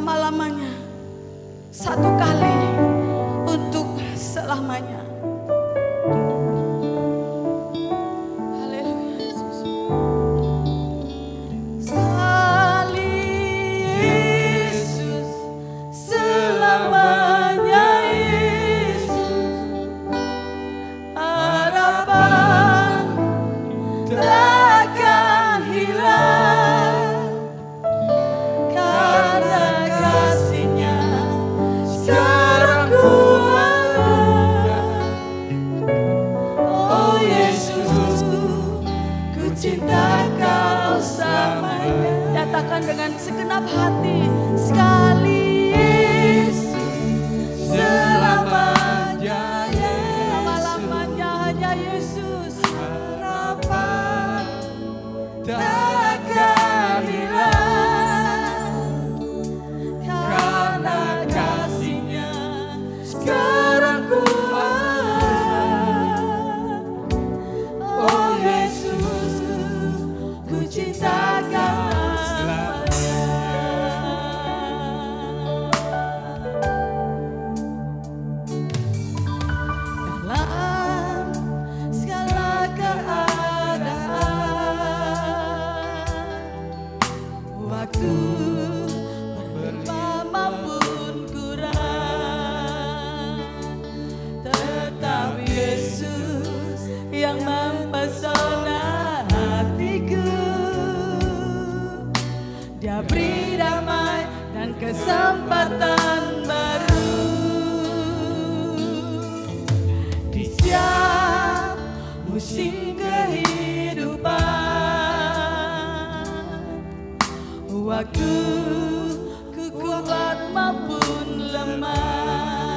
selama-lamanya, satu kali untuk selamanya. Haleluya Yesus. Sekali Yesus, selamanya Yesus, harapan takkan hilang karena kasih-Nya sekarang ku ada. Oh Yesus, ku cinta Kau selamanya. Nyatakan dengan segenap hati, sekali Yesus, selamanya Yesus, selama-lamanya hanya Yesus, harapan takkan hilang karena kasih-Nya sekarang ku ada. Oh Yesus, ku cinta Kau selamanya. Dalam segala keadaan, waktu berlimpah maupun kurang, tetap Yesus yang mempesona hatiku. Dia beri damai dan kesempatan baru di setiap musim kehidupan. Waktu ku kuat maupun lemah,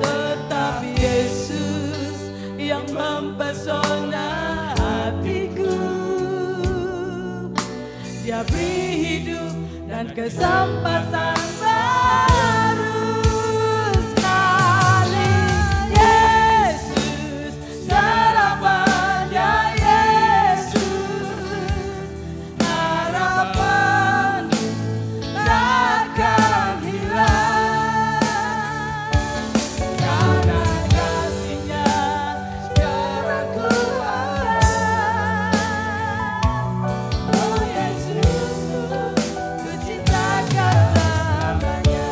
tetap Yesus yang mempesona hatiku. Dia beri hidup dan kesempatan baru. Sekali Yesus, selamanya Yesus, harapan takkan hilang karena kasih-Nya sekarang ku ada. Oh Yesus, ku cinta Kau selamanya.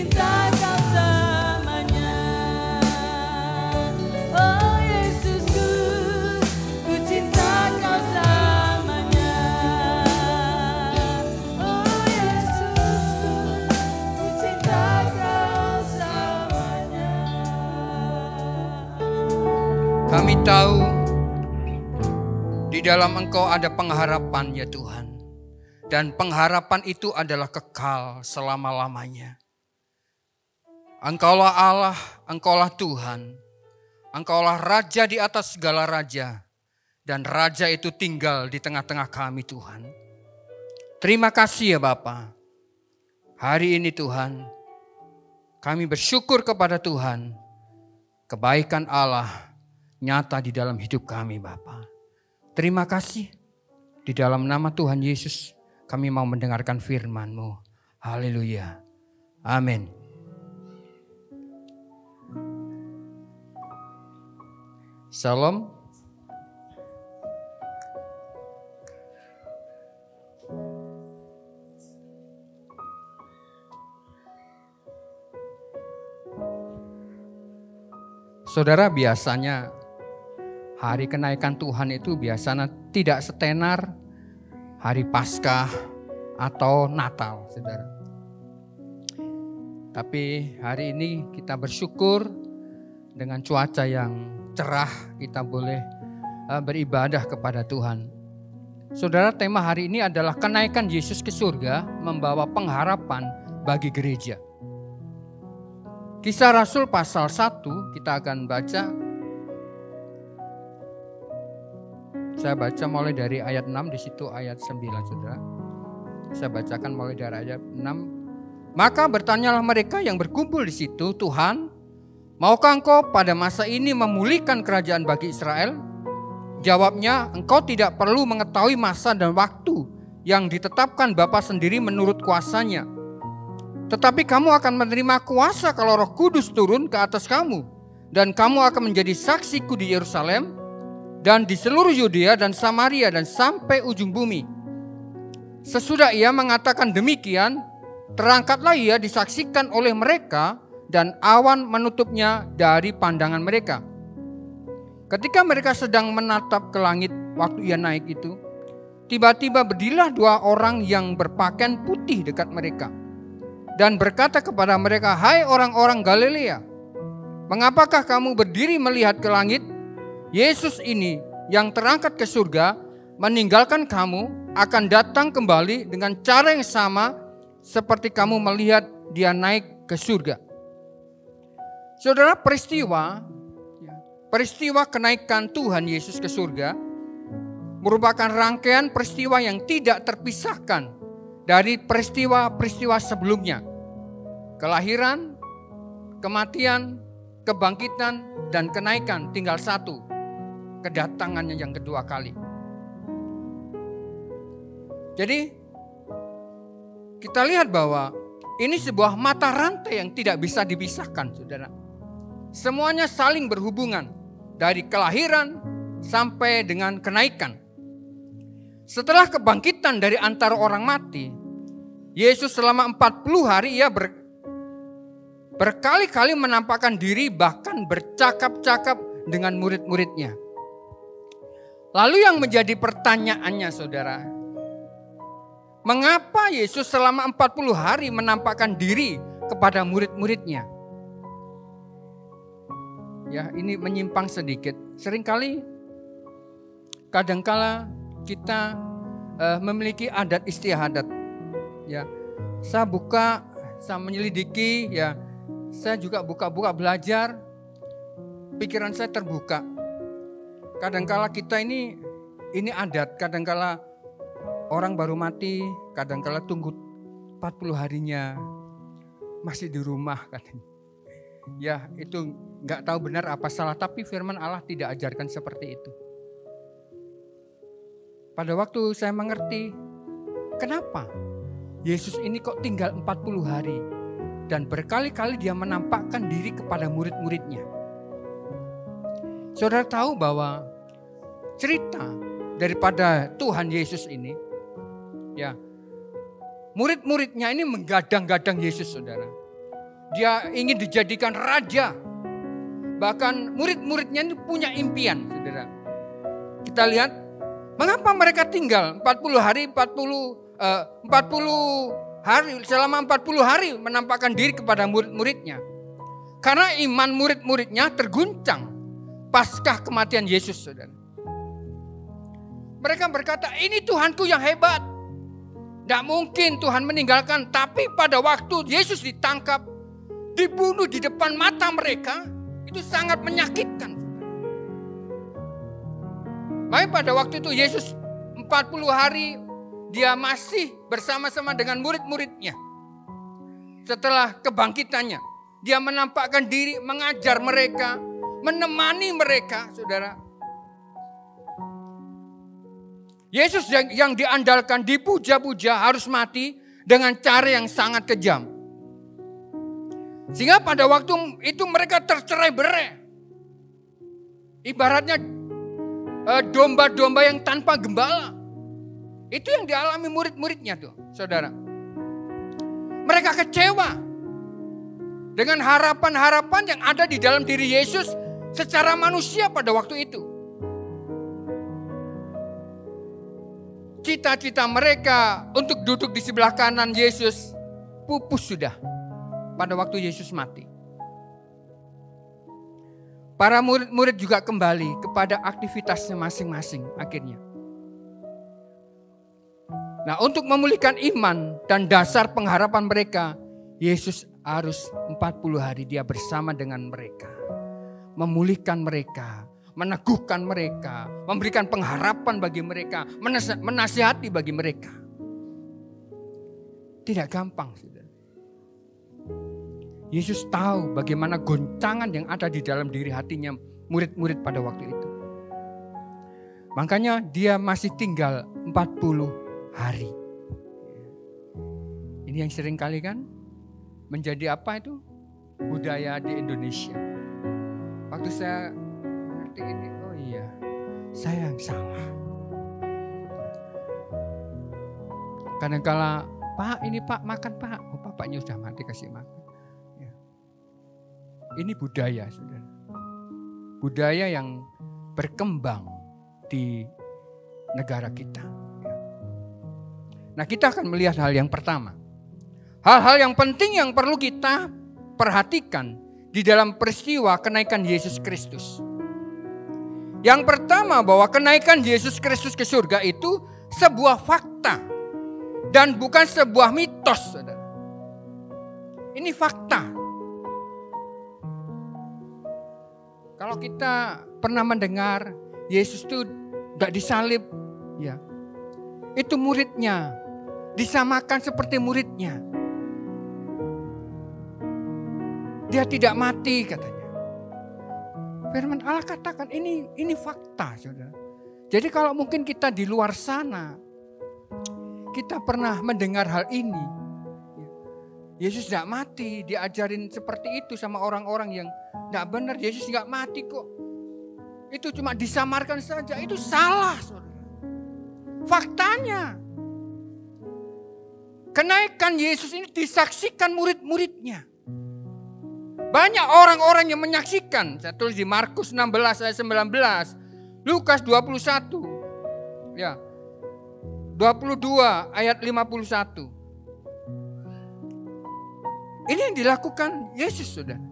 cinta Kau selamanya. Oh Yesusku, ku cinta Kau selamanya. Oh Yesusku, ku cinta Kau selamanya. Kami tahu di dalam Engkau ada pengharapan ya Tuhan. Dan pengharapan itu adalah kekal selama-lamanya. Engkaulah Allah, Engkaulah Tuhan. Engkaulah Raja di atas segala raja. Dan Raja itu tinggal di tengah-tengah kami Tuhan. Terima kasih ya Bapa. Hari ini Tuhan, kami bersyukur kepada Tuhan. Kebaikan Allah nyata di dalam hidup kami Bapa. Terima kasih. Di dalam nama Tuhan Yesus kami mau mendengarkan firman-Mu. Haleluya. Amin. Salam. Saudara, biasanya hari kenaikan Tuhan itu biasanya tidak setenar hari Paskah atau Natal, saudara. Tapi hari ini kita bersyukur dengan cuaca yang cerah kita boleh beribadah kepada Tuhan. Saudara, tema hari ini adalah kenaikan Yesus ke surga membawa pengharapan bagi gereja. Kisah Rasul pasal 1 kita akan baca. Saya baca mulai dari ayat 6, di situ ayat 9, saudara. Saya bacakan mulai dari ayat 6. Maka bertanyalah mereka yang berkumpul di situ, Tuhan, maukah Engkau pada masa ini memulihkan kerajaan bagi Israel? Jawabnya, Engkau tidak perlu mengetahui masa dan waktu yang ditetapkan Bapa sendiri menurut kuasanya. Tetapi kamu akan menerima kuasa kalau Roh Kudus turun ke atas kamu. Dan kamu akan menjadi saksiku di Yerusalem, dan di seluruh Yudea dan Samaria dan sampai ujung bumi. Sesudah ia mengatakan demikian, terangkatlah ia disaksikan oleh mereka dan awan menutupnya dari pandangan mereka. Ketika mereka sedang menatap ke langit waktu ia naik itu, tiba-tiba berdirilah 2 orang yang berpakaian putih dekat mereka dan berkata kepada mereka, "Hai orang-orang Galilea, mengapakah kamu berdiri melihat ke langit? Yesus ini yang terangkat ke surga meninggalkan kamu akan datang kembali dengan cara yang sama seperti kamu melihat dia naik ke surga." Saudara, peristiwa kenaikan Tuhan Yesus ke surga merupakan rangkaian peristiwa yang tidak terpisahkan dari peristiwa-peristiwa sebelumnya. Kelahiran, kematian, kebangkitan, dan kenaikan tinggal satu. Kedatangannya yang kedua kali. Jadi kita lihat bahwa ini sebuah mata rantai yang tidak bisa dipisahkan, saudara. Semuanya saling berhubungan dari kelahiran sampai dengan kenaikan. Setelah kebangkitan dari antara orang mati, Yesus selama 40 hari ia berkali-kali menampakkan diri, bahkan bercakap-cakap dengan murid-muridnya. Lalu yang menjadi pertanyaannya, saudara, mengapa Yesus selama 40 hari menampakkan diri kepada murid-muridnya? Ya, ini menyimpang sedikit. Seringkali, kadangkala kita memiliki adat istiadat. Ya, saya menyelidiki, ya, saya juga buka-buka belajar, pikiran saya terbuka. Kadangkala kita ini adat, kadangkala orang baru mati, kadangkala tunggu 40 harinya masih di rumah katanya. Ya, itu nggak tahu benar apa salah, tapi firman Allah tidak ajarkan seperti itu. Pada waktu saya mengerti, kenapa Yesus ini kok tinggal 40 hari dan berkali-kali dia menampakkan diri kepada murid-muridnya. Saudara tahu bahwa cerita daripada Tuhan Yesus ini, ya, murid-muridnya ini menggadang-gadang Yesus, saudara. Dia ingin dijadikan raja. Bahkan murid-muridnya itu punya impian, saudara. Kita lihat, mengapa mereka tinggal 40 hari, selama 40 hari menampakkan diri kepada murid-muridnya. Karena iman murid-muridnya terguncang pasca kematian Yesus, saudara. Mereka berkata, ini Tuhanku yang hebat. Tidak mungkin Tuhan meninggalkan. Tapi pada waktu Yesus ditangkap, dibunuh di depan mata mereka, itu sangat menyakitkan. Baik pada waktu itu Yesus 40 hari dia masih bersama-sama dengan murid-muridnya. Setelah kebangkitannya, dia menampakkan diri, mengajar mereka, menemani mereka, saudara. Yesus yang diandalkan, dipuja-puja harus mati dengan cara yang sangat kejam. Sehingga pada waktu itu mereka tercerai-berai. Ibaratnya domba-domba yang tanpa gembala. Itu yang dialami murid-muridnya tuh, saudara. Mereka kecewa dengan harapan-harapan yang ada di dalam diri Yesus secara manusia pada waktu itu. Cita-cita mereka untuk duduk di sebelah kanan Yesus pupus sudah pada waktu Yesus mati. Para murid-murid juga kembali kepada aktivitasnya masing-masing akhirnya. Nah, untuk memulihkan iman dan dasar pengharapan mereka, Yesus harus 40 hari dia bersama dengan mereka. Memulihkan mereka, meneguhkan mereka, memberikan pengharapan bagi mereka, menasihati bagi mereka. Tidak gampang, saudara. Yesus tahu bagaimana goncangan yang ada di dalam diri hatinya murid-murid pada waktu itu. Makanya dia masih tinggal 40 hari. Ini yang sering kali kan menjadi apa itu? Budaya di Indonesia. Waktu saya ngerti ini, oh iya, saya yang salah. Kadang-kala, Pak ini Pak makan Pak. Oh bapaknya sudah mati kasih makan. Ya. Ini budaya, saudara. Budaya yang berkembang di negara kita. Nah, kita akan melihat hal yang pertama. Hal-hal yang penting yang perlu kita perhatikan di dalam peristiwa kenaikan Yesus Kristus. Yang pertama, bahwa kenaikan Yesus Kristus ke surga itu sebuah fakta dan bukan sebuah mitos, saudara. Ini fakta. Kalau kita pernah mendengar Yesus itu gak disalib, ya, itu muridnya disamakan seperti muridnya. Dia tidak mati katanya. Firman Allah katakan ini fakta, saudara. Jadi kalau mungkin kita di luar sana, kita pernah mendengar hal ini. Yesus tidak mati, diajarin seperti itu sama orang-orang yang tidak benar. Yesus tidak mati kok. Itu cuma disamarkan saja, itu salah, saudara. Faktanya, kenaikan Yesus ini disaksikan murid-muridnya. Banyak orang-orang yang menyaksikan. Saya tulis di Markus 16 ayat 19, Lukas 21, ya, 22 ayat 51. Ini yang dilakukan Yesus, saudara.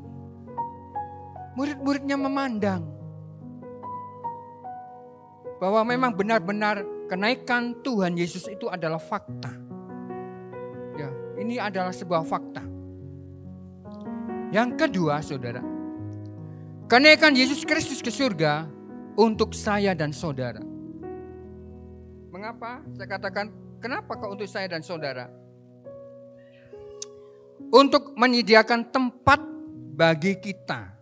Murid-muridnya memandang bahwa memang benar-benar kenaikan Tuhan Yesus itu adalah fakta. Ya, ini adalah sebuah fakta. Yang kedua, saudara, kenaikan Yesus Kristus ke surga untuk saya dan saudara. Mengapa saya katakan kenapa kok untuk saya dan saudara? Untuk menyediakan tempat bagi kita.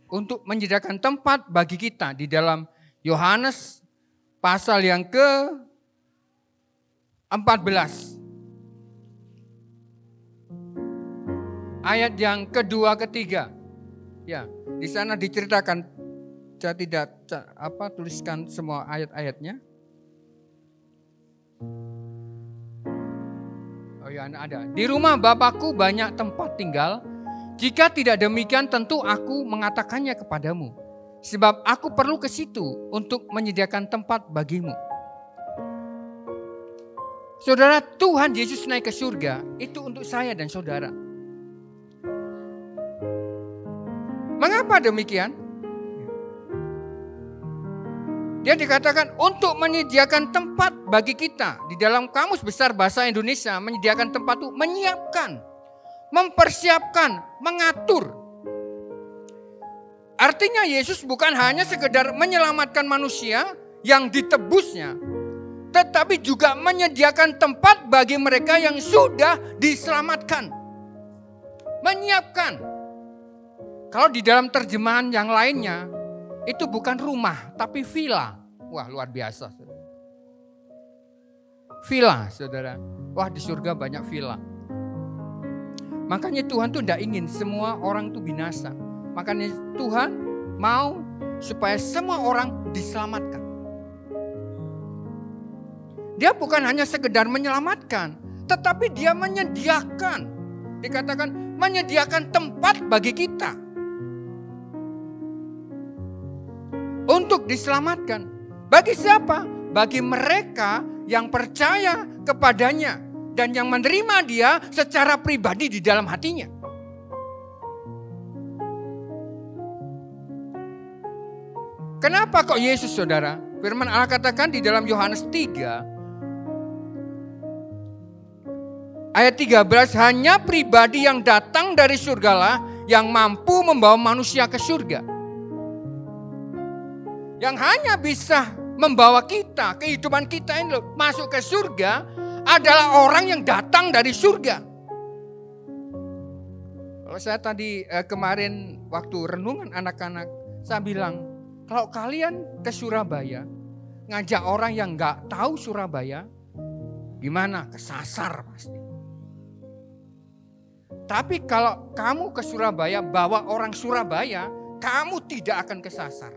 Untuk menyediakan tempat bagi kita di dalam Yohanes pasal yang ke-14. Ayat yang kedua, ketiga. Ya, di sana diceritakan. Saya tidak tuliskan semua ayat-ayatnya. Oh ya ada. Di rumah Bapakku banyak tempat tinggal. Jika tidak demikian tentu aku mengatakannya kepadamu. Sebab aku perlu ke situ untuk menyediakan tempat bagimu. Saudara, Tuhan Yesus naik ke surga itu untuk saya dan saudara. Mengapa demikian? Dia dikatakan untuk menyediakan tempat bagi kita. Di dalam Kamus Besar Bahasa Indonesia, menyediakan tempat itu menyiapkan, mempersiapkan, mengatur. Artinya Yesus bukan hanya sekedar menyelamatkan manusia yang ditebusnya, tetapi juga menyediakan tempat bagi mereka yang sudah diselamatkan. Menyiapkan. Kalau di dalam terjemahan yang lainnya, itu bukan rumah, tapi villa. Wah, luar biasa. Saudara. Villa, saudara. Wah, di surga banyak villa. Makanya Tuhan tuh tidak ingin semua orang tuh binasa. Makanya Tuhan mau supaya semua orang diselamatkan. Dia bukan hanya sekedar menyelamatkan, tetapi dia menyediakan. Dikatakan menyediakan tempat bagi kita. Untuk diselamatkan. Bagi siapa? Bagi mereka yang percaya kepadanya. Dan yang menerima dia secara pribadi di dalam hatinya. Kenapa kok Yesus, saudara? Firman Allah katakan di dalam Yohanes 3. Ayat 13, hanya pribadi yang datang dari surgalah yang mampu membawa manusia ke surga. Yang hanya bisa membawa kita, kehidupan kita ini masuk ke surga adalah orang yang datang dari surga. Kalau saya tadi kemarin waktu renungan anak-anak, saya bilang, kalau kalian ke Surabaya, ngajak orang yang gak tahu Surabaya, gimana? Kesasar pasti. Tapi kalau kamu ke Surabaya, bawa orang Surabaya, kamu tidak akan kesasar.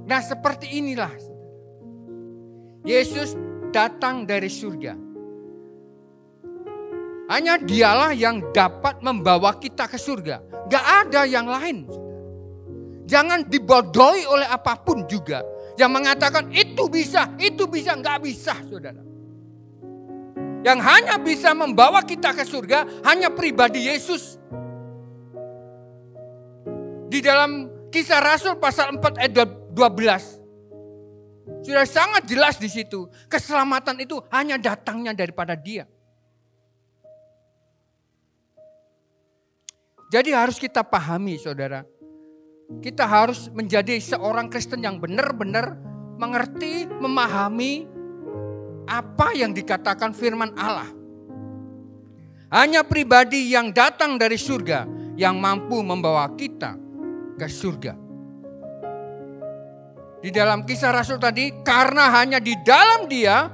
Nah, seperti inilah Yesus datang dari surga. Hanya dialah yang dapat membawa kita ke surga. Gak ada yang lain. Jangan dibodohi oleh apapun juga. Yang mengatakan itu bisa, gak bisa, saudara. Yang hanya bisa membawa kita ke surga hanya pribadi Yesus. Di dalam Kisah Rasul pasal 4 ayat 12. Sudah sangat jelas di situ. Keselamatan itu hanya datangnya daripada Dia. Jadi harus kita pahami, saudara. Kita harus menjadi seorang Kristen yang benar-benar mengerti, memahami apa yang dikatakan firman Allah. Hanya pribadi yang datang dari surga yang mampu membawa kita ke surga. Di dalam Kisah Rasul tadi, karena hanya di dalam Dia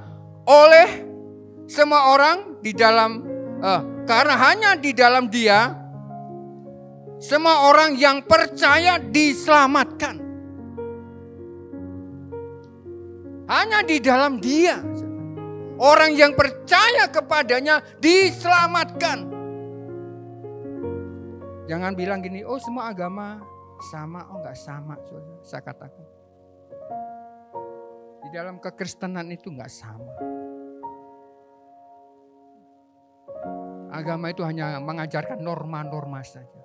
oleh semua orang di dalam karena hanya di dalam Dia semua orang yang percaya diselamatkan. Hanya di dalam Dia orang yang percaya kepadanya diselamatkan. Jangan bilang gini, oh semua agama sama, oh enggak sama. Saya katakan. Di dalam kekristenan itu enggak sama. Agama itu hanya mengajarkan norma-norma saja.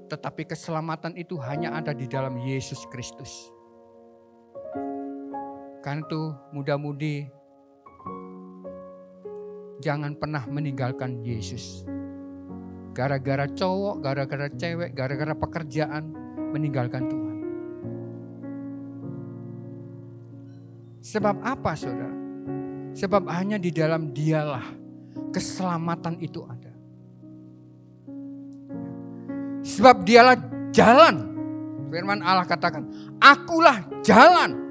Tetapi keselamatan itu hanya ada di dalam Yesus Kristus. Karena itu muda-mudi jangan pernah meninggalkan Yesus. Gara-gara cowok, gara-gara cewek, gara-gara pekerjaan meninggalkan Tuhan. Sebab apa, saudara? Sebab hanya di dalam Dialah keselamatan itu ada. Sebab Dialah jalan. Firman Allah katakan, akulah jalan.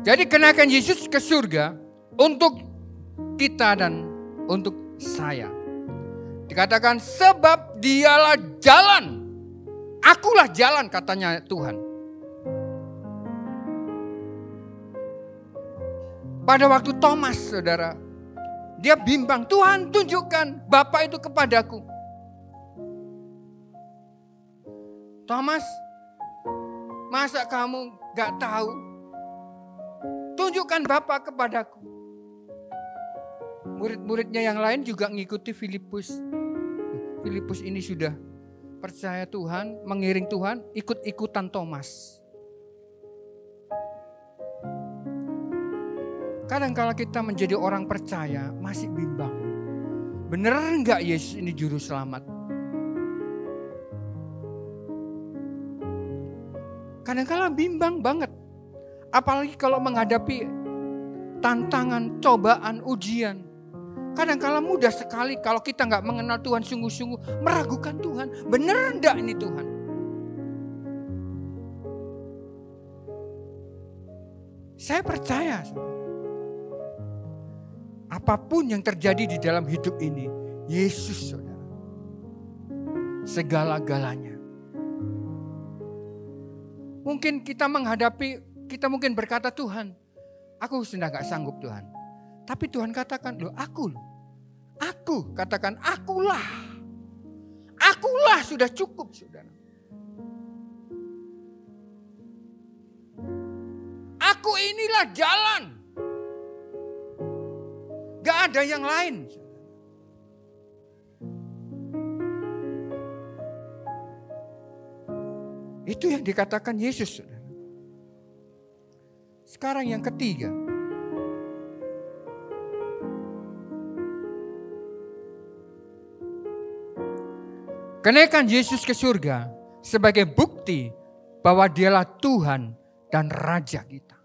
Jadi kenaikan Yesus ke surga untuk kita dan untuk saya. Dikatakan sebab Dialah jalan. Akulah jalan, katanya Tuhan. Pada waktu Thomas, saudara, dia bimbang, Tuhan tunjukkan Bapa itu kepadaku. Thomas, masa kamu gak tahu? Tunjukkan Bapa kepadaku. Murid-muridnya yang lain juga ngikuti Filipus. Filipus ini sudah percaya Tuhan, mengiring Tuhan, ikut-ikutan Thomas. Kadang-kala kita menjadi orang percaya masih bimbang. Bener enggak Yesus ini juru selamat? Kadang-kala bimbang banget. Apalagi kalau menghadapi tantangan, cobaan, ujian. Kadang-kala mudah sekali kalau kita nggak mengenal Tuhan sungguh-sungguh, meragukan Tuhan. Bener enggak ini Tuhan? Saya percaya, apapun yang terjadi di dalam hidup ini, Yesus, saudara, segala-galanya. Mungkin kita mungkin berkata, Tuhan, aku sudah gak sanggup Tuhan. Tapi Tuhan katakan, loh aku katakan, akulah sudah cukup, saudara. Aku inilah jalan. Gak ada yang lain. Itu yang dikatakan Yesus. Sekarang yang ketiga. Kenaikan Yesus ke surga sebagai bukti bahwa dialah Tuhan dan Raja kita.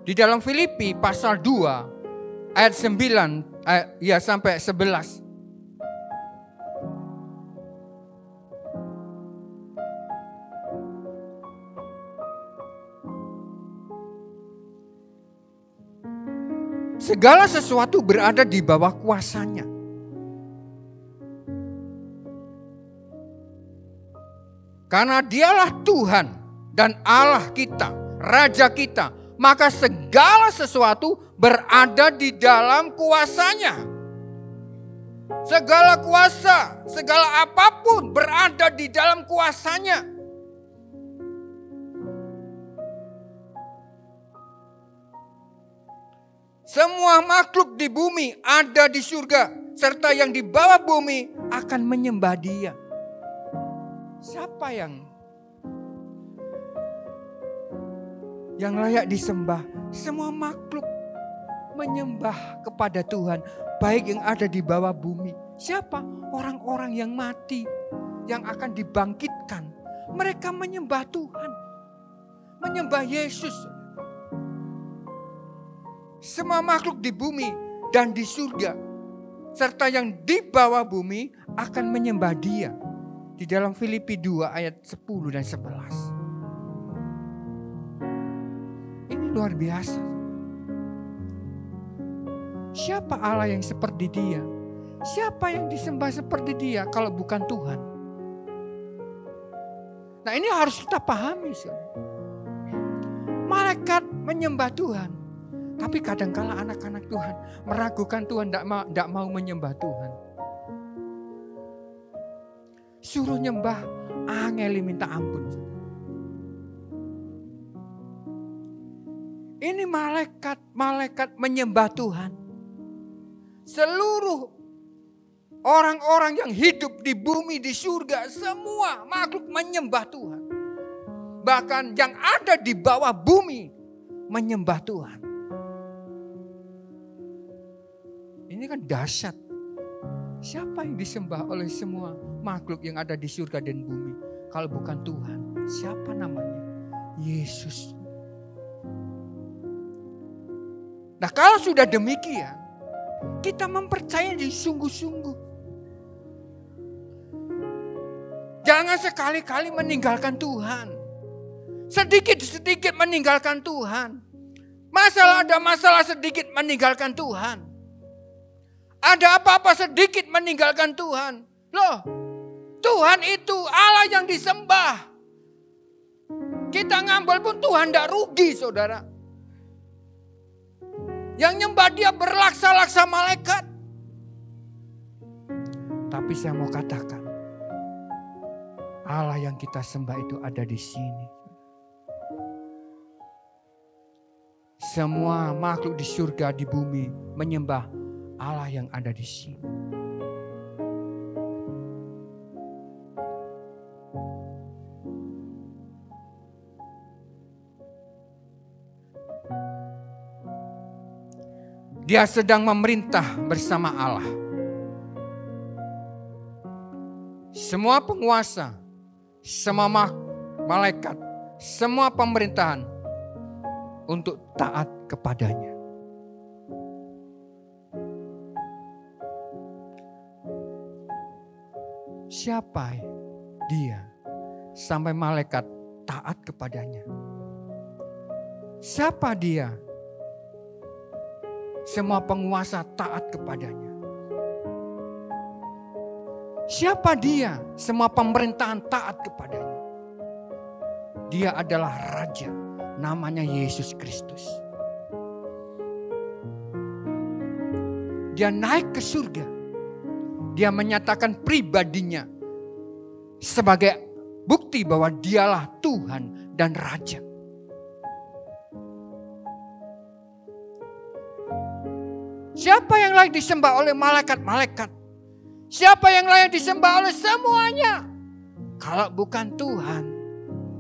Di dalam Filipi pasal 2 ayat 9 sampai 11. Segala sesuatu berada di bawah kuasanya. Karena dialah Tuhan dan Allah kita, Raja kita, maka segala sesuatu berada di dalam kuasanya. Segala kuasa, segala apapun berada di dalam kuasanya. Semua makhluk di bumi ada di surga, serta yang di bawah bumi akan menyembah Dia. Siapa yang layak disembah? Semua makhluk menyembah kepada Tuhan, baik yang ada di bawah bumi. Siapa? Orang-orang yang mati, yang akan dibangkitkan. Mereka menyembah Tuhan, menyembah Yesus. Semua makhluk di bumi dan di surga, serta yang di bawah bumi akan menyembah Dia. Di dalam Filipi 2 ayat 10 dan 11. Ini luar biasa. Siapa Allah yang seperti Dia? Siapa yang disembah seperti Dia kalau bukan Tuhan? Nah, ini harus kita pahami. Malaikat menyembah Tuhan. Tapi kadangkala anak-anak Tuhan meragukan Tuhan, tidak mau menyembah Tuhan. Suruh nyembah, angeli minta ampun. Ini malaikat menyembah Tuhan. Seluruh orang-orang yang hidup di bumi, di surga, semua makhluk menyembah Tuhan. Bahkan yang ada di bawah bumi menyembah Tuhan. Ini kan dahsyat. Siapa yang disembah oleh semua makhluk yang ada di surga dan bumi? Kalau bukan Tuhan, siapa namanya? Yesus. Nah, kalau sudah demikian, kita mempercayai sungguh-sungguh. Jangan sekali-kali meninggalkan Tuhan. Sedikit-sedikit meninggalkan Tuhan. Ada masalah sedikit meninggalkan Tuhan. Ada apa-apa sedikit meninggalkan Tuhan. Loh, Tuhan itu Allah yang disembah. Kita ngambel pun Tuhan tidak rugi, saudara. Yang nyembah dia berlaksa-laksa malaikat. Tapi saya mau katakan, Allah yang kita sembah itu ada di sini. Semua makhluk di surga, di bumi menyembah Allah yang ada di sini. Dia sedang memerintah bersama Allah. Semua penguasa, semua malaikat, semua pemerintahan untuk taat kepadanya. Siapa dia sampai malaikat taat kepadanya? Siapa dia? Semua penguasa taat kepadanya. Siapa dia? Semua pemerintahan taat kepadanya. Dia adalah Raja, namanya Yesus Kristus. Dia naik ke surga. Dia menyatakan pribadinya sebagai bukti bahwa dialah Tuhan dan Raja. Siapa yang layak disembah oleh malaikat-malaikat? Siapa yang layak disembah oleh semuanya? Kalau bukan Tuhan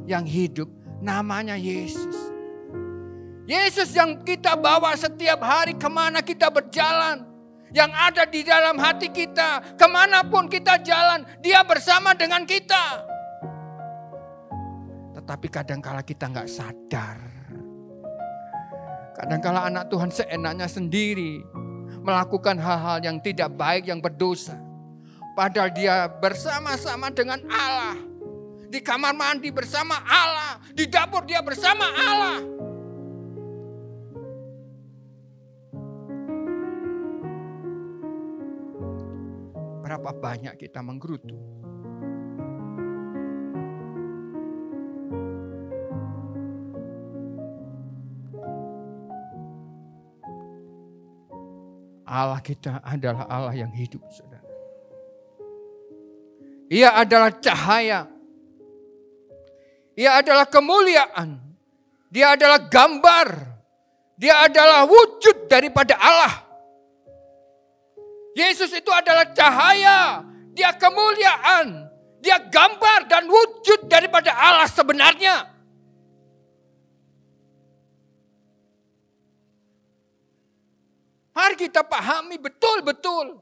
yang hidup, namanya Yesus. Yesus yang kita bawa setiap hari kemana kita berjalan. Yang ada di dalam hati kita, kemanapun kita jalan, dia bersama dengan kita. Tetapi kadangkala kita nggak sadar. Kadangkala anak Tuhan seenaknya sendiri melakukan hal-hal yang tidak baik, yang berdosa. Padahal dia bersama-sama dengan Allah. Di kamar mandi bersama Allah. Di dapur dia bersama Allah. Berapa banyak kita menggerutu. Allah kita adalah Allah yang hidup, saudara. Ia adalah cahaya. Ia adalah kemuliaan. Dia adalah gambar. Dia adalah wujud daripada Allah. Yesus itu adalah cahaya. Dia kemuliaan. Dia gambar dan wujud daripada Allah sebenarnya. Mari kita pahami betul-betul.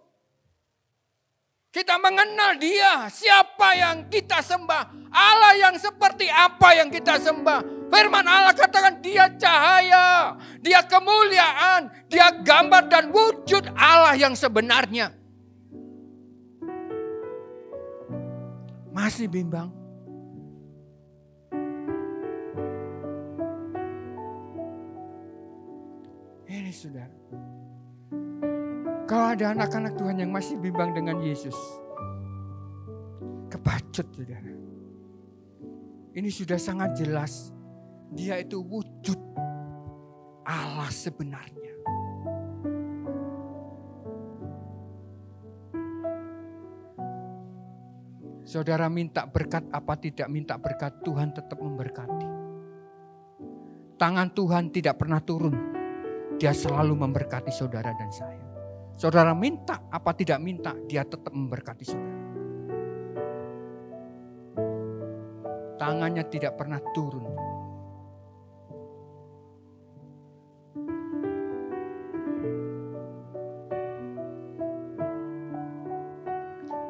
Kita mengenal dia, siapa yang kita sembah. Allah yang seperti apa yang kita sembah. Firman Allah katakan dia cahaya, dia kemuliaan, dia gambar dan wujud Allah yang sebenarnya. Masih bimbang? Ini saudara. Kalau ada anak-anak Tuhan yang masih bimbang dengan Yesus, kebacut saudara. Ini sudah sangat jelas. Dia itu wujud Allah sebenarnya. Saudara minta berkat apa tidak minta berkat, Tuhan tetap memberkati. Tangan Tuhan tidak pernah turun. Dia selalu memberkati saudara dan saya. Saudara minta apa tidak minta, dia tetap memberkati saudara. Tangannya tidak pernah turun.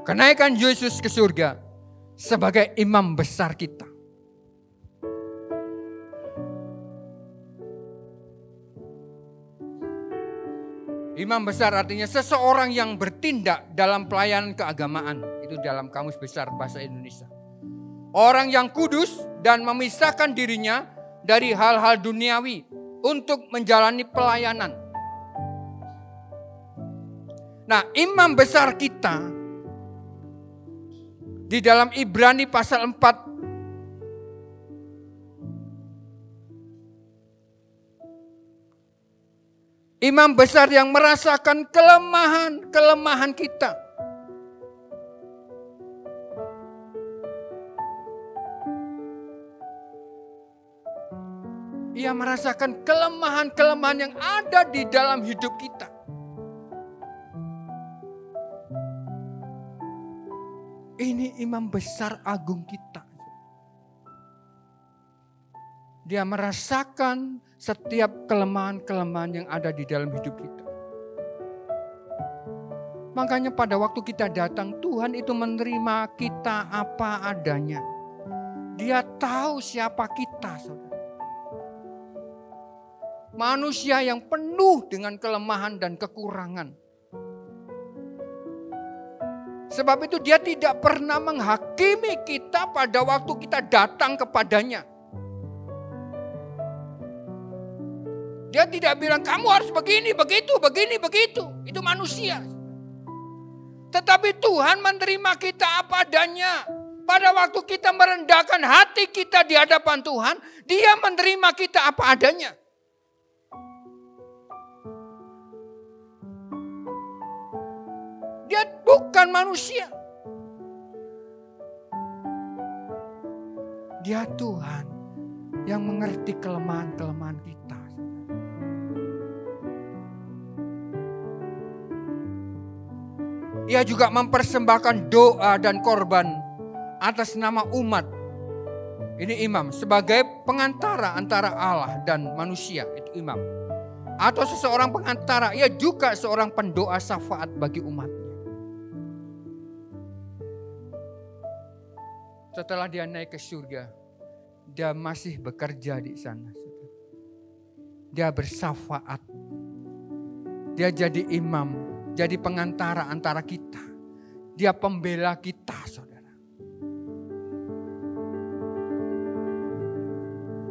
Kenaikan Yesus ke surga sebagai imam besar kita. Imam besar artinya seseorang yang bertindak dalam pelayanan keagamaan. Itu dalam Kamus Besar Bahasa Indonesia. Orang yang kudus dan memisahkan dirinya dari hal-hal duniawi untuk menjalani pelayanan. Nah, imam besar kita Di dalam Ibrani pasal 4 imam besar yang merasakan kelemahan kita. Ia merasakan kelemahan-kelemahan yang ada di dalam hidup kita. Ini imam besar agung kita. Dia merasakan setiap kelemahan-kelemahan yang ada di dalam hidup kita. Makanya pada waktu kita datang, Tuhan itu menerima kita apa adanya. Dia tahu siapa kita, saudara. Manusia yang penuh dengan kelemahan dan kekurangan. Sebab itu dia tidak pernah menghakimi kita pada waktu kita datang kepadanya. Dia tidak bilang kamu harus begini, begitu, begini, begitu. Itu manusia. Tetapi Tuhan menerima kita apa adanya. Pada waktu kita merendahkan hati kita di hadapan Tuhan, Dia menerima kita apa adanya. Dia bukan manusia. Dia Tuhan yang mengerti kelemahan-kelemahan kita. Ia juga mempersembahkan doa dan korban atas nama umat. Ini imam sebagai pengantara antara Allah dan manusia, itu imam. Atau seseorang pengantara, ia juga seorang pendoa syafaat bagi umatnya. Setelah dia naik ke surga, dia masih bekerja di sana. Dia bersyafaat. Dia jadi imam, jadi pengantara antara kita. Dia pembela kita, saudara.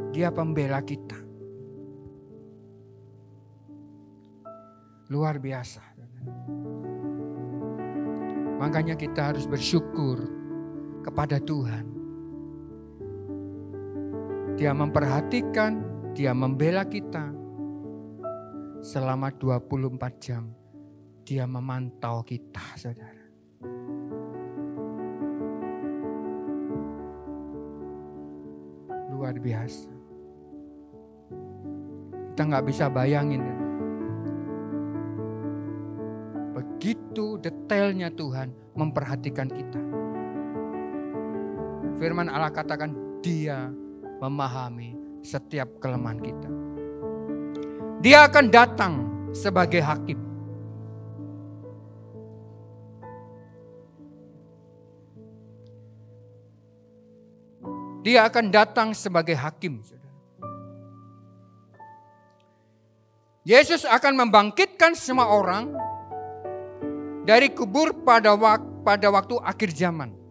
Dia pembela kita. Luar biasa. Makanya kita harus bersyukur kepada Tuhan. Dia memperhatikan, Dia membela kita. Selama 24 jam, Dia memantau kita, saudara. Luar biasa. Kita nggak bisa bayangin. Begitu detailnya Tuhan memperhatikan kita. Firman Allah katakan Dia memahami setiap kelemahan kita. Dia akan datang sebagai hakim. Dia akan datang sebagai hakim. Yesus akan membangkitkan semua orang dari kubur pada waktu akhir zaman.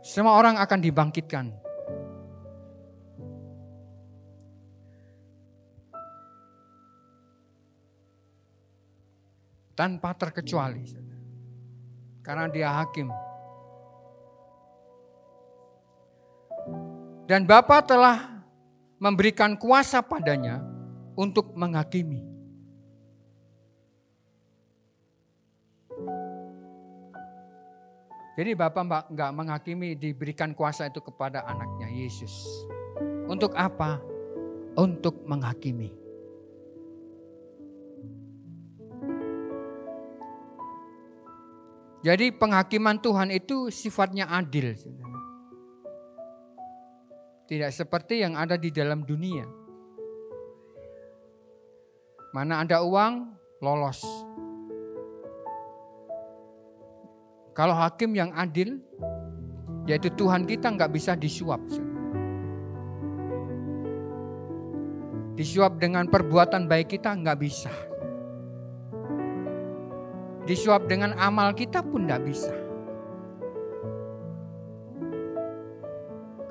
Semua orang akan dibangkitkan. Tanpa terkecuali. Karena Dia hakim. Dan Bapa telah memberikan kuasa padanya untuk menghakimi. Jadi Bapa enggak menghakimi, diberikan kuasa itu kepada anaknya Yesus. Untuk apa? Untuk menghakimi. Jadi penghakiman Tuhan itu sifatnya adil. Tidak seperti yang ada di dalam dunia. Mana ada uang, lolos. Kalau hakim yang adil, yaitu Tuhan kita nggak bisa disuap. Disuap dengan perbuatan baik kita nggak bisa. Disuap dengan amal kita pun nggak bisa.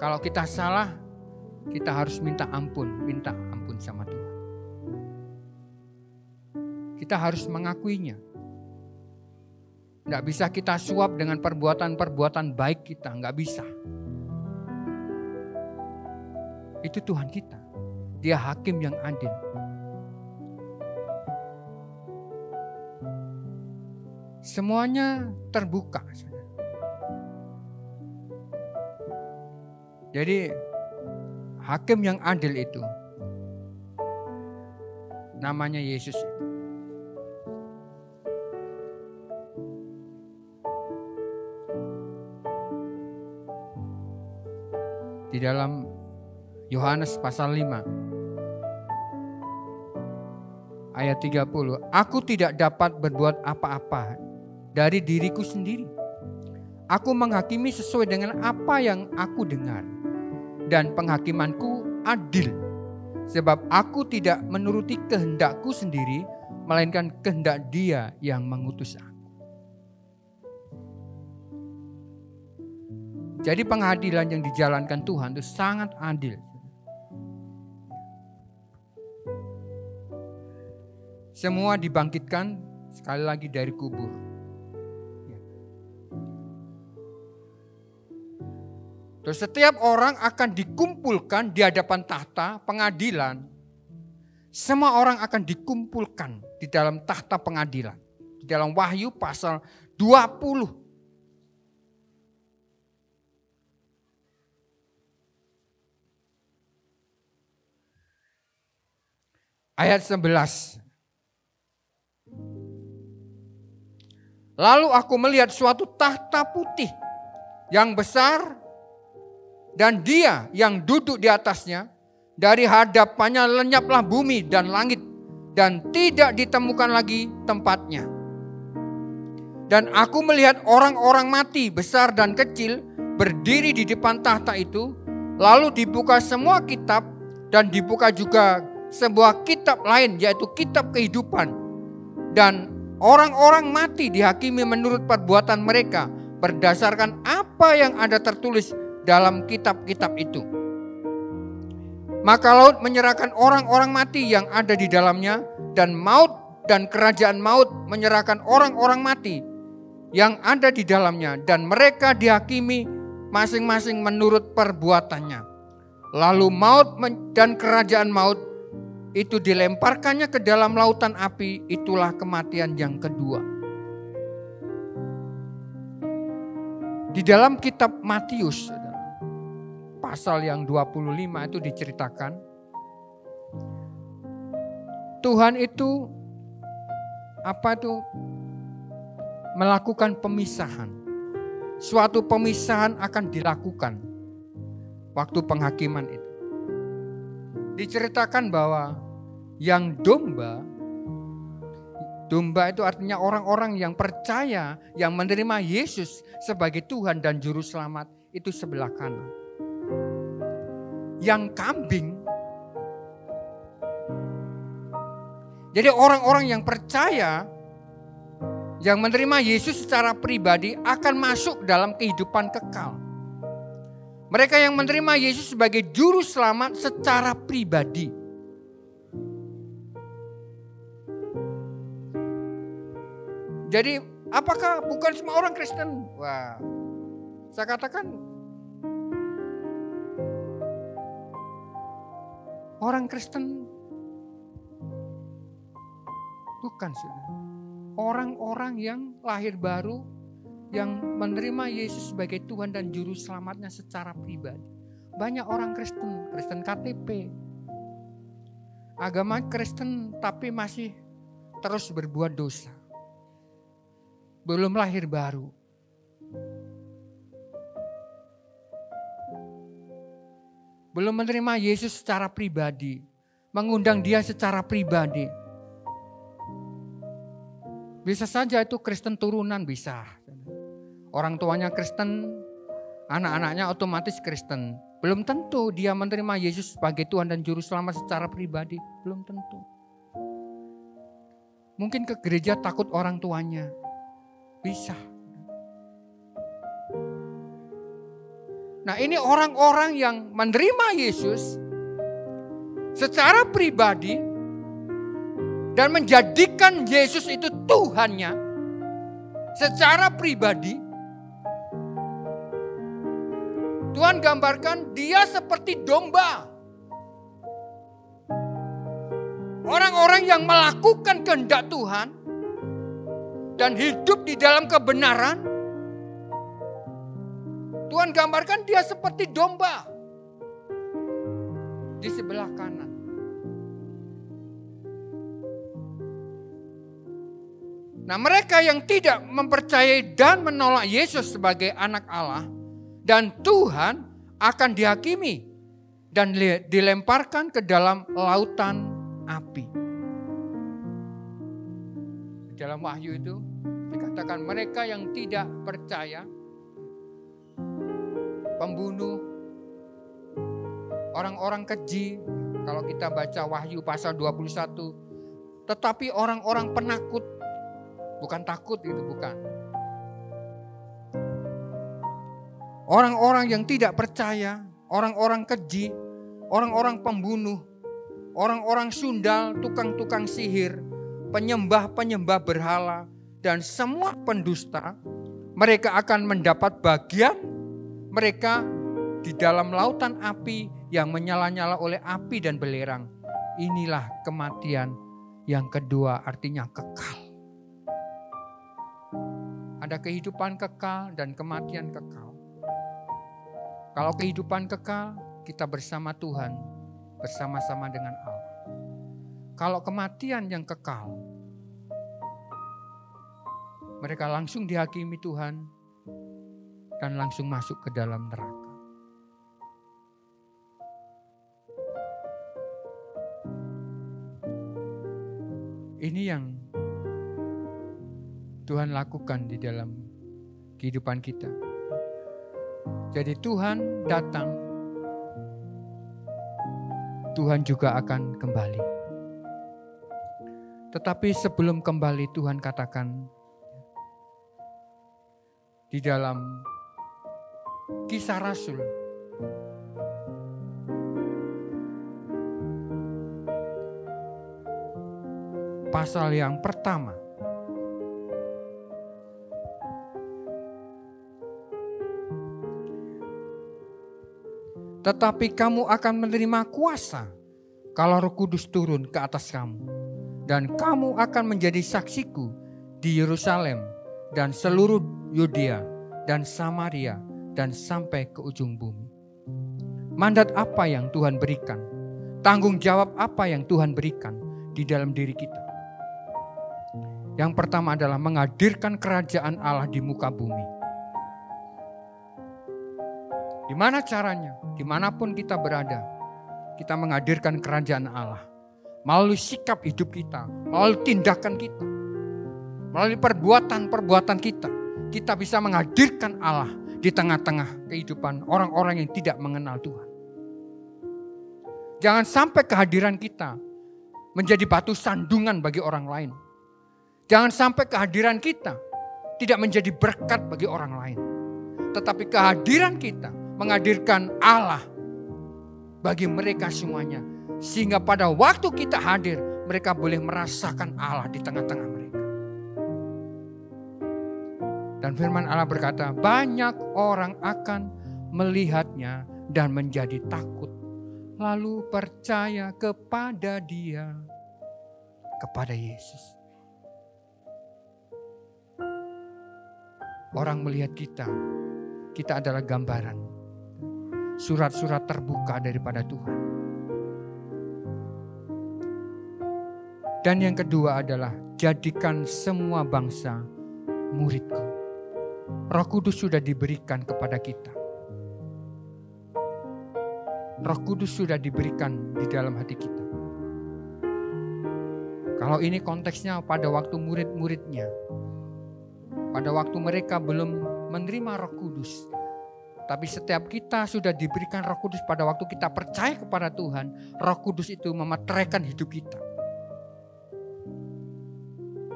Kalau kita salah, kita harus minta ampun sama Tuhan. Kita harus mengakuinya. Nggak bisa kita suap dengan perbuatan-perbuatan baik kita, nggak bisa. Itu Tuhan kita. Dia hakim yang adil. Semuanya terbuka. Jadi hakim yang adil itu namanya Yesus. Di dalam Yohanes pasal 5 ayat 30, aku tidak dapat berbuat apa-apa dari diriku sendiri. Aku menghakimi sesuai dengan apa yang aku dengar, dan penghakimanku adil, sebab aku tidak menuruti kehendakku sendiri, melainkan kehendak Dia yang mengutus aku. Jadi pengadilan yang dijalankan Tuhan itu sangat adil. Semua dibangkitkan sekali lagi dari kubur. Terus setiap orang akan dikumpulkan di hadapan tahta pengadilan. Semua orang akan dikumpulkan di dalam tahta pengadilan. Di dalam Wahyu pasal 20. Ayat 11. Lalu aku melihat suatu tahta putih yang besar dan Dia yang duduk di atasnya. Dari hadapannya lenyaplah bumi dan langit dan tidak ditemukan lagi tempatnya. Dan aku melihat orang-orang mati besar dan kecil berdiri di depan tahta itu. Lalu dibuka semua kitab dan dibuka juga sebuah kitab lain, yaitu kitab kehidupan. Dan orang-orang mati dihakimi menurut perbuatan mereka berdasarkan apa yang ada tertulis dalam kitab-kitab itu. Maka laut menyerahkan orang-orang mati yang ada di dalamnya, dan maut dan kerajaan maut menyerahkan orang-orang mati yang ada di dalamnya, dan mereka dihakimi masing-masing menurut perbuatannya. Lalu maut dan kerajaan maut itu dilemparkannya ke dalam lautan api. Itulah kematian yang kedua. Di dalam kitab Matius pasal yang 25 itu diceritakan Tuhan itu melakukan pemisahan. Suatu pemisahan akan dilakukan waktu penghakiman itu. Diceritakan bahwa yang domba itu artinya orang-orang yang percaya, yang menerima Yesus sebagai Tuhan dan Juru Selamat, itu sebelah kanan. Yang kambing, jadi orang-orang yang percaya, yang menerima Yesus secara pribadi akan masuk dalam kehidupan kekal. Mereka yang menerima Yesus sebagai Juru Selamat secara pribadi. Jadi apakah bukan semua orang Kristen? Wah, saya katakan orang Kristen bukan, saudara. Orang-orang yang lahir baru, yang menerima Yesus sebagai Tuhan dan Juru Selamatnya secara pribadi. Banyak orang Kristen, Kristen KTP, agama Kristen tapi masih terus berbuat dosa. Belum lahir baru. Belum menerima Yesus secara pribadi, mengundang Dia secara pribadi. Bisa saja itu Kristen turunan, bisa. Orang tuanya Kristen, anak-anaknya otomatis Kristen. Belum tentu dia menerima Yesus sebagai Tuhan dan Juru Selamat secara pribadi. Belum tentu. Mungkin ke gereja takut orang tuanya. Bisa. Nah, ini orang-orang yang menerima Yesus secara pribadi, dan menjadikan Yesus itu Tuhannya secara pribadi, Tuhan gambarkan dia seperti domba. Orang-orang yang melakukan kehendak Tuhan dan hidup di dalam kebenaran, Tuhan gambarkan dia seperti domba di sebelah kanan. Nah, mereka yang tidak mempercayai dan menolak Yesus sebagai anak Allah dan Tuhan akan dihakimi dan dilemparkan ke dalam lautan api. Dalam Wahyu itu dikatakan mereka yang tidak percaya, pembunuh, orang-orang keji, kalau kita baca Wahyu pasal 21, tetapi orang-orang penakut, bukan takut itu bukan. Orang-orang yang tidak percaya, orang-orang keji, orang-orang pembunuh, orang-orang sundal, tukang-tukang sihir, penyembah-penyembah berhala, dan semua pendusta, mereka akan mendapat bagian mereka di dalam lautan api yang menyala-nyala oleh api dan belerang. Inilah kematian yang kedua, artinya kekal. Ada kehidupan kekal dan kematian kekal. Kalau kehidupan kekal, kita bersama Tuhan, bersama-sama dengan Allah. Kalau kematian yang kekal, mereka langsung dihakimi Tuhan dan langsung masuk ke dalam neraka. Ini yang Tuhan lakukan di dalam kehidupan kita. Jadi Tuhan datang, Tuhan juga akan kembali. Tetapi sebelum kembali, Tuhan katakan di dalam Kisah Rasul pasal yang pertama, tetapi kamu akan menerima kuasa kalau Roh Kudus turun ke atas kamu. Dan kamu akan menjadi saksiku di Yerusalem dan seluruh Yudea dan Samaria dan sampai ke ujung bumi. Mandat apa yang Tuhan berikan? Tanggung jawab apa yang Tuhan berikan di dalam diri kita? Yang pertama adalah menghadirkan kerajaan Allah di muka bumi. Di mana caranya? Dimanapun kita berada, kita menghadirkan kerajaan Allah. Melalui sikap hidup kita, melalui tindakan kita, melalui perbuatan-perbuatan kita, kita bisa menghadirkan Allah di tengah-tengah kehidupan orang-orang yang tidak mengenal Tuhan. Jangan sampai kehadiran kita menjadi batu sandungan bagi orang lain. Jangan sampai kehadiran kita tidak menjadi berkat bagi orang lain. Tetapi kehadiran kita menghadirkan Allah bagi mereka semuanya. Sehingga pada waktu kita hadir, mereka boleh merasakan Allah di tengah-tengah mereka. Dan firman Allah berkata, banyak orang akan melihatnya dan menjadi takut. Lalu percaya kepada Dia, kepada Yesus. Orang melihat kita adalah gambaran. Surat-surat terbuka daripada Tuhan. Dan yang kedua adalah jadikan semua bangsa muridku. Roh Kudus sudah diberikan kepada kita. Roh Kudus sudah diberikan di dalam hati kita. Kalau ini konteksnya pada waktu murid-muridnya. Pada waktu mereka belum menerima Roh Kudus. Tapi setiap kita sudah diberikan Roh Kudus pada waktu kita percaya kepada Tuhan. Roh Kudus itu memeteraikan hidup kita.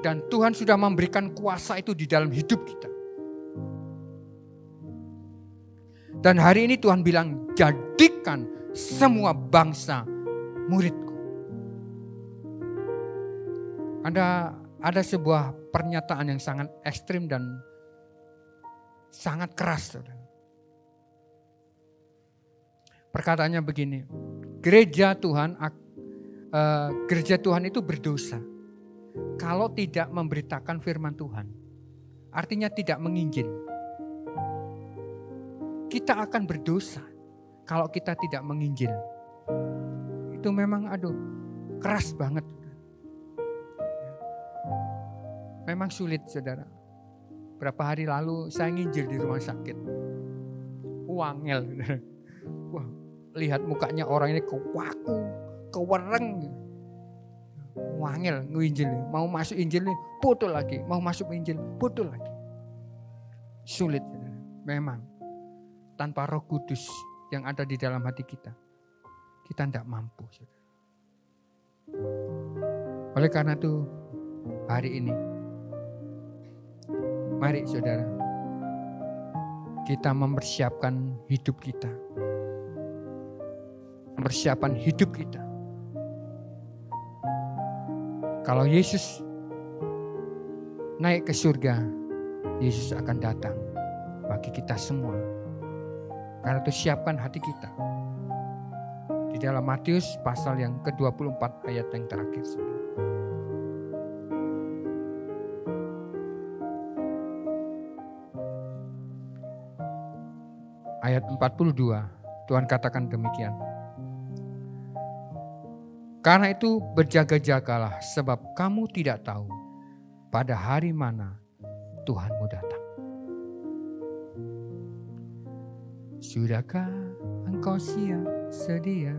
Dan Tuhan sudah memberikan kuasa itu di dalam hidup kita. Dan hari ini Tuhan bilang, jadikan semua bangsa muridku. Ada sebuah pernyataan yang sangat ekstrim dan sangat keras. Saudara. Perkataannya begini, gereja Tuhan itu berdosa kalau tidak memberitakan firman Tuhan. Artinya tidak menginjil. Kita akan berdosa kalau kita tidak menginjil. Itu memang keras banget. Memang sulit, saudara. Berapa hari lalu saya nginjil di rumah sakit. Wangel. Wah, lihat mukanya orang ini kewaku, kewereng. Wangel nginjil. Mau masuk injil nih, putul lagi. Mau masuk injil, putul lagi. Sulit, saudara. Memang. Tanpa Roh Kudus yang ada di dalam hati kita tidak mampu, saudara. Oleh karena itu, hari ini, mari saudara, kita mempersiapkan hidup kita. Mempersiapkan hidup kita. Kalau Yesus naik ke surga, Yesus akan datang bagi kita semua. Karena itu siapkan hati kita. Di dalam Matius pasal yang ke-24 ayat yang terakhir. Ayat 42, Tuhan katakan demikian. Karena itu berjaga-jagalah sebab kamu tidak tahu pada hari mana Tuhanmu datang. Sudahkah engkau siap sedia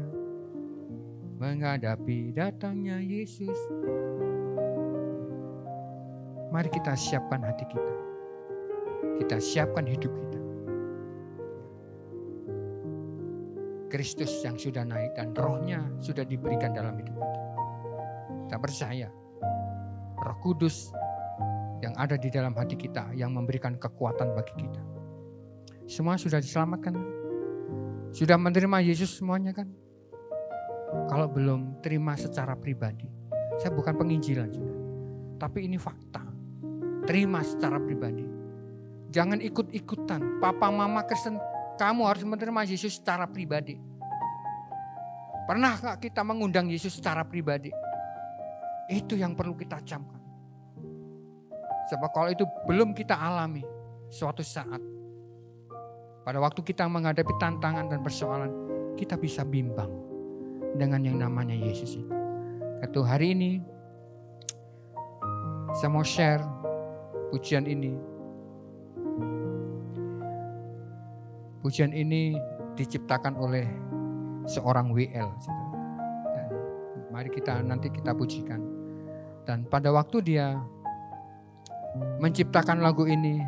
menghadapi datangnya Yesus? Mari kita siapkan hati kita. Kita siapkan hidup kita. Kristus yang sudah naik dan rohnya sudah diberikan dalam hidup kita. Kita percaya Roh Kudus yang ada di dalam hati kita yang memberikan kekuatan bagi kita. Semua sudah diselamatkan kan? Sudah menerima Yesus semuanya kan? Kalau belum, terima secara pribadi. Saya bukan penginjilan sudah. Tapi ini fakta. Terima secara pribadi. Jangan ikut-ikutan. Papa mama Kristen, kamu harus menerima Yesus secara pribadi. Pernah gak kita mengundang Yesus secara pribadi? Itu yang perlu kita camkan. Sebab kalau itu belum kita alami suatu saat, pada waktu kita menghadapi tantangan dan persoalan, kita bisa bimbang dengan yang namanya Yesus itu. Karena hari ini saya mau share pujian ini. Pujian ini diciptakan oleh seorang WL. Dan mari nanti kita pujikan. Dan pada waktu dia menciptakan lagu ini,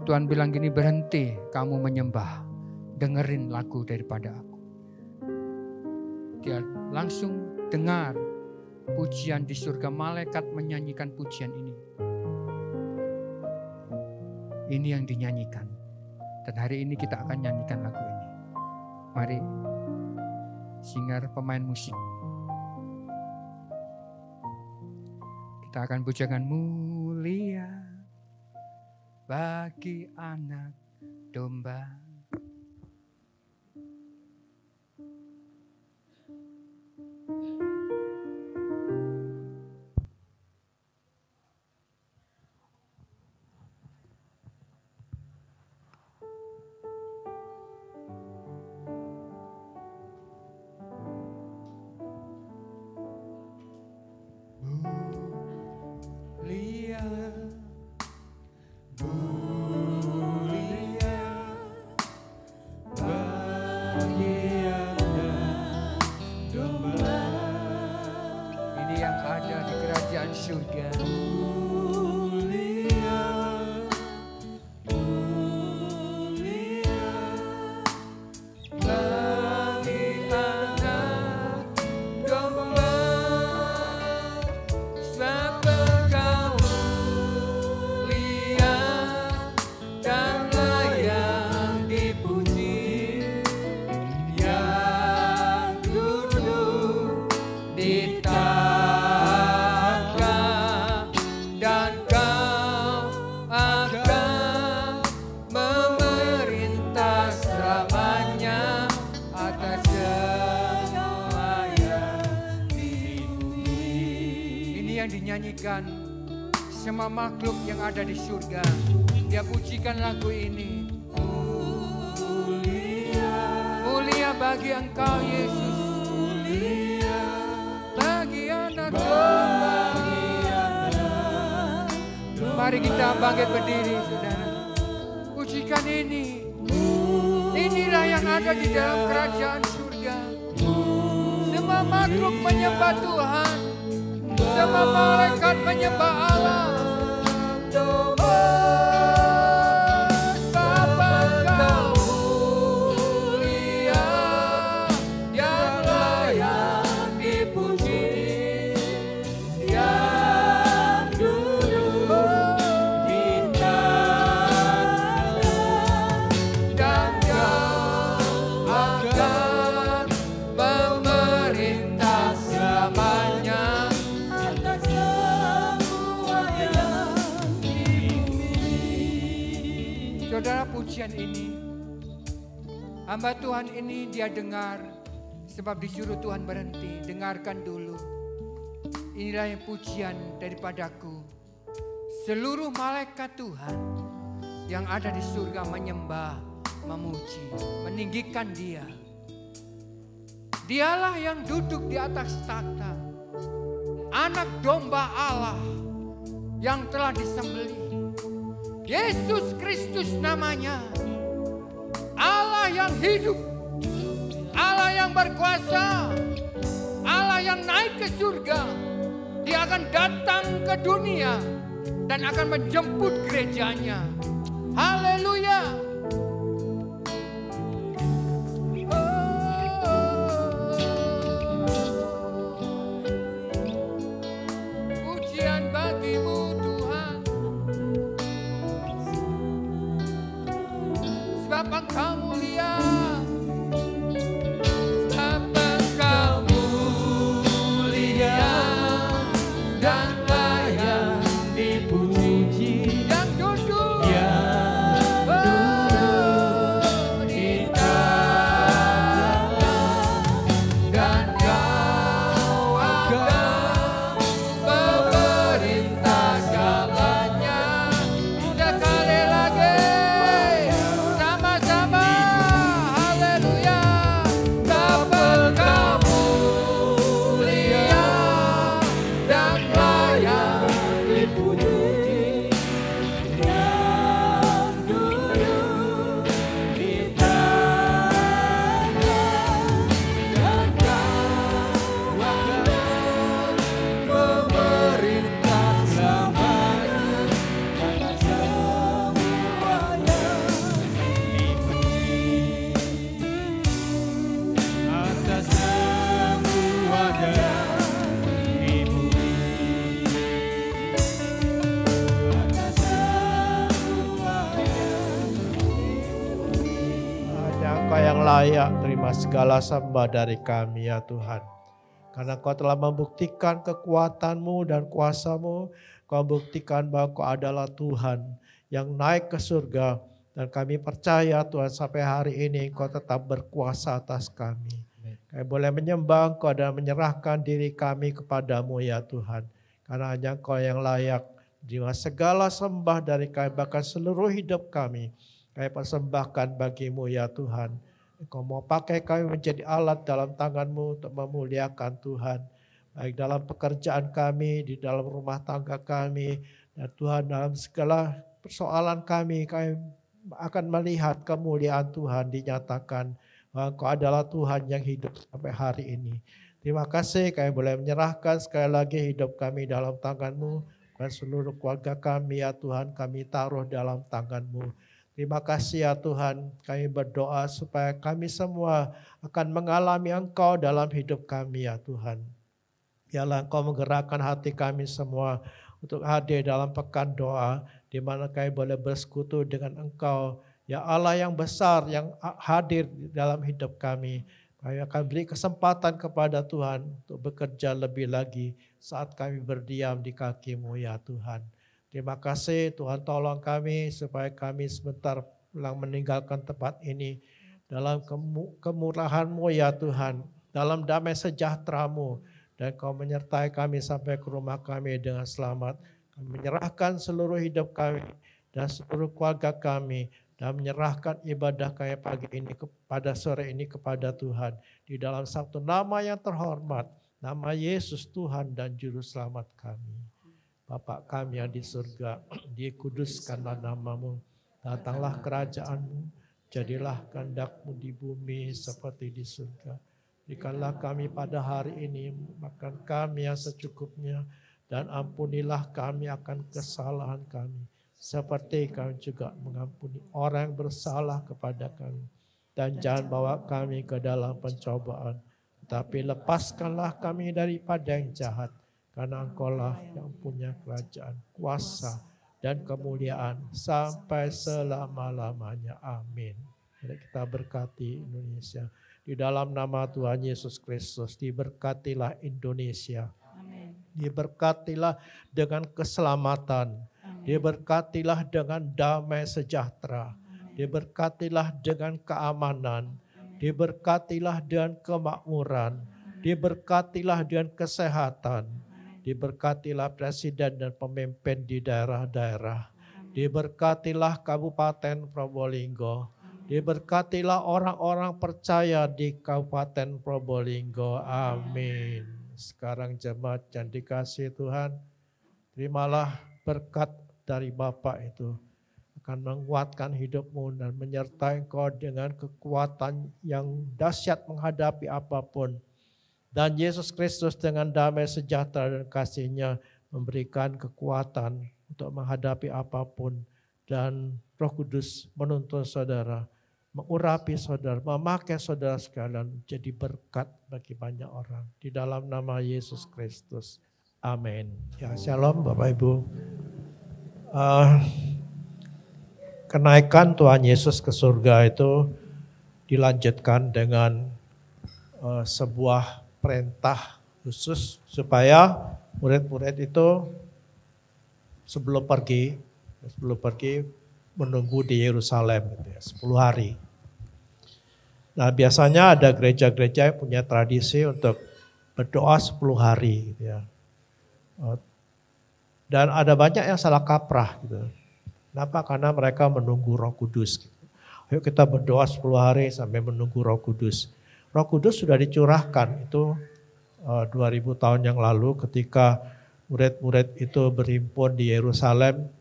Tuhan bilang gini, berhenti kamu menyembah, dengerin lagu daripada aku. Dia langsung dengar pujian di surga, malaikat menyanyikan pujian ini. Ini yang dinyanyikan. Dan hari ini kita akan nyanyikan lagu ini. Mari, singer, pemain musik. Kita akan pujikan mulia bagi anak domba. Di tangan pujikan semua makhluk yang ada di surga. Dia pujikan lagu ini. Mulia bagi Engkau Yesus, bagi anak domba. Mari kita bangkit berdiri, saudara. Pujikan ini. Inilah yang ada di dalam kerajaan surga. Semua makhluk menyembah Tuhan. Semua malaikat menyembah Allah. Saudara, pujian ini, hamba Tuhan ini dia dengar, sebab disuruh Tuhan berhenti. Dengarkan dulu. Inilah yang pujian daripadaku. Seluruh malaikat Tuhan yang ada di surga menyembah, memuji, meninggikan Dia. Dialah yang duduk di atas tahta, anak domba Allah yang telah disembelih. Yesus Kristus namanya, Allah yang hidup, Allah yang berkuasa, Allah yang naik ke surga. Dia akan datang ke dunia dan akan menjemput gerejanya. Haleluya. Pujian bagimu Tuhan, sebab Engkau mulia, sebab Engkau mulia dan layak dipuji. Yang duduk di tahta, dan Kau akan memerintah segalanya. Sekali lagi sama-sama, haleluya. Sebab Kau mulia dan layak dipuji. Yang duduk di tahta, dan Kau akan memerintah selamanya. Atas semuanya di bumi, atas semuanya. Hanya Engkau yang layak terima segala sembah dari kami ya Tuhan. Karena Kau telah membuktikan kekuatan-Mu dan kuasa-Mu. Kau buktikan bahwa Kau adalah Tuhan yang naik ke surga. Dan kami percaya Tuhan sampai hari ini Engkau tetap berkuasa atas kami. Kami boleh menyembah Engkau dan menyerahkan diri kami kepadamu ya Tuhan. Karena hanya Engkau yang layak terima segala sembah dari kami, bahkan seluruh hidup kami. Kami persembahkan bagimu ya Tuhan. Engkau mau pakai kami menjadi alat dalam tangan-Mu untuk memuliakan Tuhan. Baik dalam pekerjaan kami, di dalam rumah tangga kami. Dan Tuhan dalam segala persoalan kami akan melihat kemuliaan Tuhan dinyatakan. Bahwa Engkau adalah Tuhan yang hidup sampai hari ini. Terima kasih kami boleh menyerahkan sekali lagi hidup kami dalam tangan-Mu. Dan seluruh keluarga kami ya Tuhan kami taruh dalam tangan-Mu. Terima kasih ya Tuhan, kami berdoa supaya kami semua akan mengalami Engkau dalam hidup kami ya Tuhan. Biarlah Engkau menggerakkan hati kami semua untuk hadir dalam pekan doa, di mana kami boleh bersekutu dengan Engkau, ya Allah yang besar yang hadir dalam hidup kami. Kami akan beri kesempatan kepada Tuhan untuk bekerja lebih lagi saat kami berdiam di kaki-Mu ya Tuhan. Terima kasih Tuhan, tolong kami supaya kami sebentar pulang meninggalkan tempat ini dalam kemurahan-Mu ya Tuhan, dalam damai sejahtera-Mu, dan Kau menyertai kami sampai ke rumah kami dengan selamat. Kami menyerahkan seluruh hidup kami dan seluruh keluarga kami dan menyerahkan ibadah kami pagi ini pada sore ini kepada Tuhan. Di dalam satu nama yang terhormat, nama Yesus Tuhan dan Juru Selamat kami. Bapa kami yang di surga, dikuduskanlah namamu, datanglah kerajaan-Mu, jadilah kehendak-Mu di bumi seperti di surga. Berikanlah kami pada hari ini makan kami yang secukupnya, dan ampunilah kami akan kesalahan kami, seperti kami juga mengampuni orang yang bersalah kepada kami. Dan jangan bawa kami ke dalam pencobaan, tapi lepaskanlah kami daripada yang jahat, karena Engkau-lah yang punya kerajaan, kuasa, dan kemuliaan sampai selama-lamanya. Amin. Mari kita berkati Indonesia. Di dalam nama Tuhan Yesus Kristus, diberkatilah Indonesia. Amin. Diberkatilah dengan keselamatan. Amin. Diberkatilah dengan damai sejahtera. Diberkatilah dengan keamanan. Diberkatilah dengan kemakmuran. Diberkatilah dengan kesehatan. Diberkatilah presiden dan pemimpin di daerah-daerah. Diberkatilah Kabupaten Probolinggo. Diberkatilah orang-orang percaya di Kabupaten Probolinggo. Amin. Sekarang jemaat yang dikasihi Tuhan, terimalah berkat dari Bapa itu. Akan menguatkan hidupmu dan menyertai engkau dengan kekuatan yang dahsyat menghadapi apapun. Dan Yesus Kristus dengan damai sejahtera dan kasih-Nya memberikan kekuatan untuk menghadapi apapun. Dan Roh Kudus menuntun saudara, mengurapi saudara, memakai saudara sekalian jadi berkat bagi banyak orang. Di dalam nama Yesus Kristus. Amin. Ya, shalom Bapak Ibu. Kenaikan Tuhan Yesus ke surga itu dilanjutkan dengan sebuah perintah khusus supaya murid-murid itu sebelum pergi menunggu di Yerusalem gitu ya, 10 hari. Nah, biasanya ada gereja-gereja yang punya tradisi untuk berdoa 10 hari gitu ya. Dan ada banyak yang salah kaprah gitu. Kenapa? Karena mereka menunggu Roh Kudus gitu. Ayo kita berdoa 10 hari sampai menunggu Roh Kudus. Roh Kudus sudah dicurahkan itu 2000 tahun yang lalu ketika murid-murid itu berhimpun di Yerusalem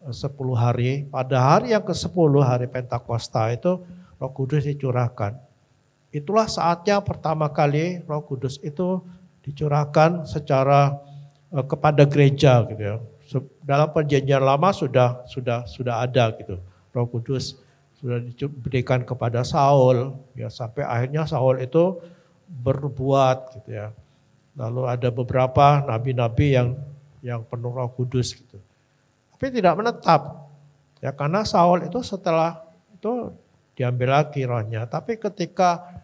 10 hari. Pada hari yang ke-10, hari Pentakosta itu Roh Kudus dicurahkan. Itulah saatnya pertama kali Roh Kudus itu dicurahkan secara kepada gereja gitu ya. Dalam perjanjian lama sudah ada gitu. Roh Kudus sudah diberikan kepada Saul ya, sampai akhirnya Saul itu berbuat gitu ya. Lalu ada beberapa nabi-nabi yang penuh Roh Kudus gitu. Tapi tidak menetap. Ya, karena Saul itu setelah itu diambil lagi rohnya. Tapi ketika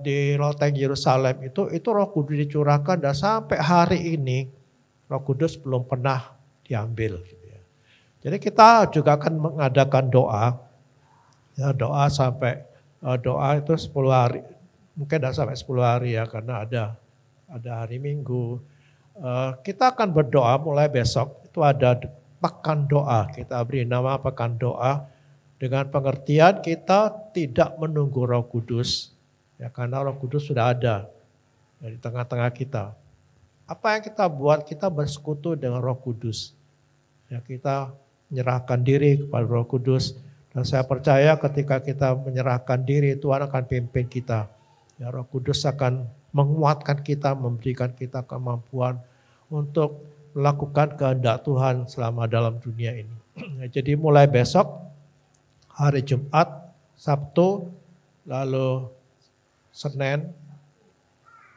di loteng Yerusalem itu Roh Kudus dicurahkan dan sampai hari ini Roh Kudus belum pernah diambil. Gitu ya. Jadi kita juga akan mengadakan doa. Ya, doa sampai doa itu 10 hari. Mungkin tidak sampai 10 hari ya karena ada hari Minggu. Kita akan berdoa mulai besok. Itu ada pekan doa. Kita beri nama pekan doa. Dengan pengertian kita tidak menunggu Roh Kudus. Ya, karena Roh Kudus sudah ada di tengah-tengah kita. Apa yang kita buat? Kita bersekutu dengan Roh Kudus. Ya, kita menyerahkan diri kepada Roh Kudus. Dan saya percaya ketika kita menyerahkan diri, Tuhan akan pimpin kita. Ya, Roh Kudus akan menguatkan kita, memberikan kita kemampuan untuk melakukan kehendak Tuhan selama dalam dunia ini. Jadi mulai besok, hari Jumat, Sabtu, lalu Senin.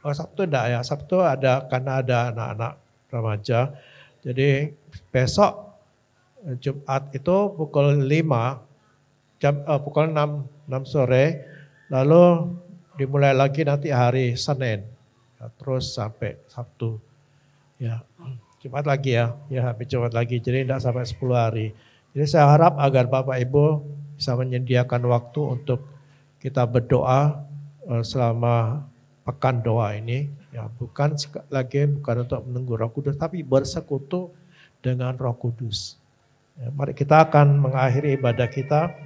Sabtu enggak ya, Sabtu ada karena ada anak-anak remaja. Jadi besok Jumat itu pukul 5, pukul 6 sore, lalu dimulai lagi nanti hari Senin, ya, terus sampai Sabtu. Ya, Jumat lagi ya habis Jumat lagi, jadi tidak sampai 10 hari. Jadi saya harap agar Bapak Ibu bisa menyediakan waktu untuk kita berdoa selama pekan doa ini, ya bukan untuk menunggu Roh Kudus, tapi bersekutu dengan Roh Kudus. Ya, mari kita akan mengakhiri ibadah kita